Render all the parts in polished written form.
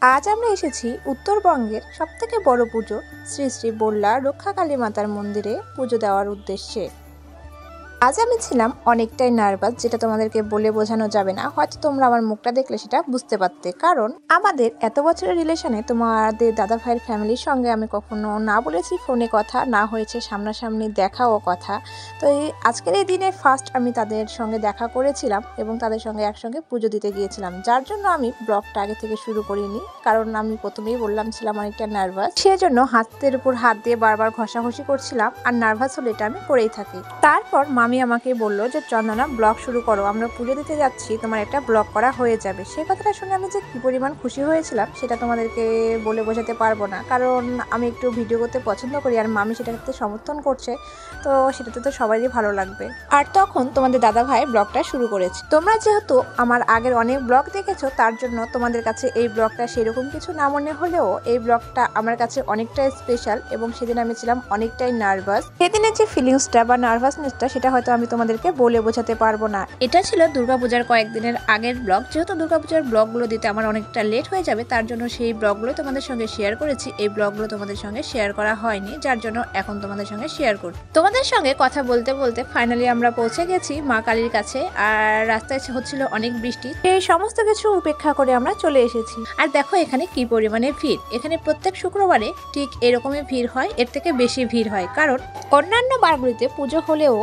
আজ আমরা এসেছি উত্তরবঙ্গের সবথেকে বড় পুজো শ্রী শ্রী বল্লা রক্ষাকালী মাতার মন্দিরে পুজো দেওয়ার উদ্দেশ্যে। আজ আমি ছিলাম অনেকটাই নার্ভাস, যেটা তোমাদেরকে বলে বোঝানো যাবে না। হয়তো তোমরা আমার মুখটা দেখলে সেটা বুঝতে পারতে, কারণ আমাদের এত বছরের রিলেশনে তোমাদের দাদা ভাইয়ের ফ্যামিলির সঙ্গে আমি কখনো না বলেছি ফোনে কথা, না হয়েছে সামনাসামনি দেখা ও কথা। তো আজকের এই দিনে ফার্স্ট আমি তাদের সঙ্গে দেখা করেছিলাম এবং তাদের সঙ্গে একসঙ্গে পুজো দিতে গিয়েছিলাম, যার জন্য আমি ব্লগটা আগে থেকে শুরু করিনি, কারণ আমি প্রথমেই বললাম ছিলাম অনেকটা নার্ভাস। সেজন্য হাতের উপর হাত দিয়ে বারবার ঘষাঘষি করছিলাম, আর নার্ভাস হলে এটা আমি করেই থাকি। তারপর মামি আমাকে বললো যে চন্দনা ব্লগ শুরু করো, আমরা পুজো দিতে যাচ্ছি, তোমার একটা ব্লগ করা হয়ে যাবে। সেই কথাটা শুনে আমি যে কি পরিমাণ খুশি হয়েছিলাম সেটা তোমাদেরকে বলে বোঝাতে পারবো না, কারণ আমি একটু ভিডিও করতে পছন্দ করি আর মামি সেটাতে সমর্থন করছে, তো সেটাতে তো সবারই ভালো লাগবে। আর তখন তোমাদের দাদা ভাই ব্লগটা শুরু করেছে। তোমরা যেহেতু আমার আগের অনেক ব্লগ দেখেছো, তার জন্য তোমাদের কাছে এই ব্লগটা সেরকম কিছু না মনে হলেও এই ব্লগটা আমার কাছে অনেকটাই স্পেশাল, এবং সেদিন আমি ছিলাম অনেকটাই নার্ভাস। সেদিনের যে ফিলিংসটা বা নার্ভাসনেসটা সেটা হয়তো আমি তোমাদেরকে বলে বোঝাতে পারবো না। এটা ছিল দুর্গাপূজার কয়েকদিনের আগের ব্লগ। যেহেতু দুর্গাপূজার ব্লগগুলো দিতে আমার অনেকটা লেট হয়ে যাবে, তার জন্য সেই ব্লগগুলো তোমাদের সঙ্গে শেয়ার করেছি। এই ব্লগগুলো তোমাদের সঙ্গে শেয়ার করা হয়নি, যার জন্য এখন তোমাদের সঙ্গে শেয়ার করছি। তোমাদের সঙ্গে কথা বলতে বলতে ফাইনালি আমরা পৌঁছে গেছি মা কালীর কাছে, আর রাস্তায় হচ্ছিল অনেক বৃষ্টি। এই সমস্ত কিছু উপেক্ষা করে আমরা চলে এসেছি। আর দেখো এখানে কি পরিমাণে ভিড়। এখানে প্রত্যেক শুক্রবারে ঠিক এরকমই ভিড় হয়, এর থেকে বেশি ভিড় হয়, কারণ অন্যান্য বারগুলিতে পুজো হলেও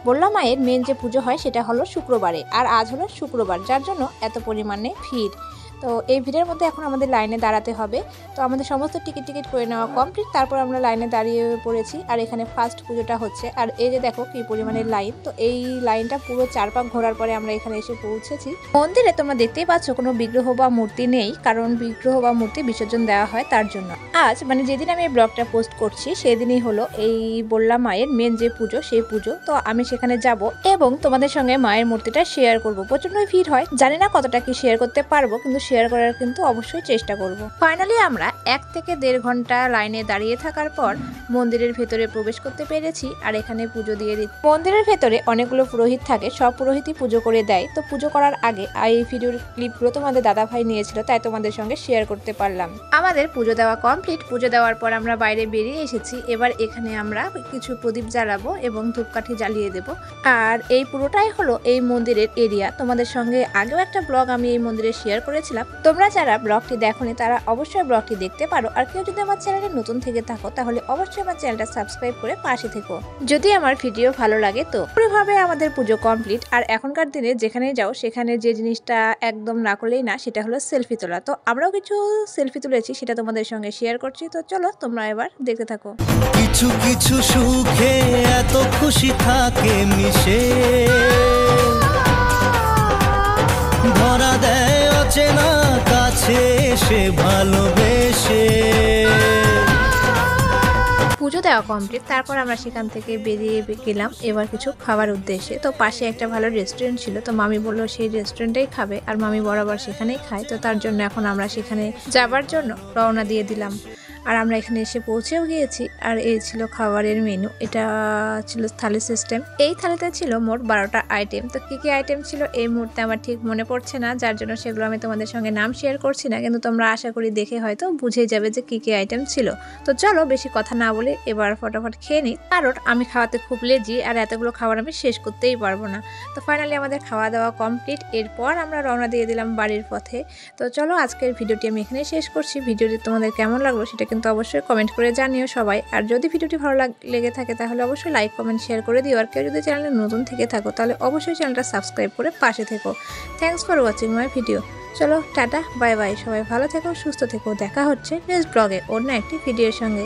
বল্লা মায়ের মেন যে পুজো হয় সেটা হলো শুক্রবারে, আর আজ হলো শুক্রবার, যার জন্য এত পরিমাণে ভিড়। তো এই ভিড়ের মধ্যে এখন আমাদের লাইনে দাঁড়াতে হবে। তো আমাদের সমস্ত টিকিট করে নেওয়া কমপ্লিট, তারপর আমরা লাইনে দাঁড়িয়ে পড়েছি। আর এখানে ফার্স্ট পুজোটা হচ্ছে, আর এই যে দেখো কি পরিমাণে লাইন। তো এই লাইনটা পুরো 4 পাক ঘোরার পরে আমরা এখানে এসে পৌঁছেছি। মন্দিরে তোমরা দেখতেই পাচ্ছ কোনো বিগ্রহ বা মূর্তি নেই, কারণ বিগ্রহ বা মূর্তি বিসর্জন দেওয়া হয় তার জন্য। আজ মানে যেদিন আমি এই ব্লগটা পোস্ট করছি সেদিনই হলো এই বল্লা মায়ের মেন যে পুজো সেই পুজো। তো আমি সেখানে যাব এবং তোমাদের সঙ্গে মায়ের মূর্তিটা শেয়ার করব। প্রচন্ড ভিড় হয়, জানি না কতটা কি শেয়ার করতে পারবো, কিন্তু শেয়ার করার কিন্তু অবশ্যই চেষ্টা করব। ফাইনালি আমরা 1 থেকে 1.5 ঘন্টা লাইনে দাঁড়িয়ে থাকার পর মন্দিরের ভেতরে প্রবেশ করতে পেরেছি, আর এখানে পুজো দিয়ে দিই। মন্দিরের ভেতরে অনেকগুলো পুরোহিত থাকে, সব পুরোহিতই পুজো করে দেয়। তো পুজো করার আগে এই ভিডিওর ক্লিপগুলো তোমাদের দাদা ভাই নিয়েছিল, তাই তোমাদের সঙ্গে শেয়ার করতে পারলাম। আমাদের পুজো দেওয়া কমপ্লিট। পুজো দেওয়ার পর আমরা বাইরে বেরিয়ে এসেছি। এবার এখানে আমরা কিছু প্রদীপ জ্বালাবো এবং ধূপকাঠি জ্বালিয়ে দেব। আর এই পুরোটাই হলো এই মন্দিরের এরিয়া। তোমাদের সঙ্গে আগেও একটা ব্লগ আমি এই মন্দিরে শেয়ার করেছিলাম, তোমরা যারা ব্লগটি দেখোনি তারা অবশ্যই ব্লগটি দেখতে পারো। আর কেউ যদি আমার চ্যানেলে নতুন থেকে থাকো তাহলে অবশ্যই আমার চ্যানেলটা সাবস্ক্রাইব করে পাশে থেকো। যদি আমার ভিডিও ভালো লাগে তো পুরোভাবে আমাদের পুজো কমপ্লিট। আর এখনকার দিনে যেখানেই যাও সেখানে যে জিনিসটা একদম না করলেই না সেটা হলো সেলফি তোলা। তো আমরাও কিছু সেলফি তুলেছি, সেটা তোমাদের সঙ্গে শেয়ার করছি। তো চলো তোমরা এবার দেখতে থাকো। কিছু কিছু সুখে এত খুশি থাকে মিশে, ধরা দেয় অচেনা কাছে এসে ভালোবেসে। পুজো দেওয়া কমপ্লিট, তারপর আমরা সেখান থেকে বেরিয়ে গেলাম এবার কিছু খাবার উদ্দেশ্যে। তো পাশে একটা ভালো রেস্টুরেন্ট ছিল, তো মামি বললো সেই রেস্টুরেন্টেই খাবে, আর মামি বরাবর সেখানেই খায়। তো তার জন্য এখন আমরা সেখানে যাবার জন্য রওনা দিয়ে দিলাম। আর আমরা এখানে এসে পৌঁছেও গিয়েছি। আর এই ছিল খাবারের মেনু, এটা ছিল থালি সিস্টেম। এই থালিতে ছিল মোট 12টা আইটেম। তো কি কি আইটেম ছিল এই মুহূর্তে আমার ঠিক মনে পড়ছে না, যার জন্য সেগুলো আমি তোমাদের সঙ্গে নাম শেয়ার করছি না, কিন্তু তোমরা আশা করি দেখে হয়তো বুঝেই যাবে যে কি কি আইটেম ছিল। তো চলো বেশি কথা না বলে এবার ফটাফট খেয়ে নিই, কারণ আমি খাওয়াতে খুব লেজি, আর এতগুলো খাবার আমি শেষ করতেই পারবো না। তো ফাইনালি আমাদের খাওয়া দাওয়া কমপ্লিট। এরপর আমরা রওনা দিয়ে দিলাম বাড়ির পথে। তো চলো আজকের ভিডিওটি আমি এখানেই শেষ করছি। ভিডিওটি তোমাদের কেমন লাগলো সেটা কিন্তু অবশ্যই কমেন্ট করে জানিও সবাই। আর যদি ভিডিওটি ভালো লেগে থাকে তাহলে অবশ্যই লাইক কমেন্ট শেয়ার করে দিও। আর কেউ যদি চ্যানেলে নতুন থেকে থাকো তাহলে অবশ্যই চ্যানেলটা সাবস্ক্রাইব করে পাশে থেকো। Thanks for watching my video. চলো টাটা, বাই বাই, সবাই ভালো থেকো, সুস্থ থেকো। দেখা হচ্ছে নেক্সট ব্লগে অন্য একটি ভিডিওর সঙ্গে।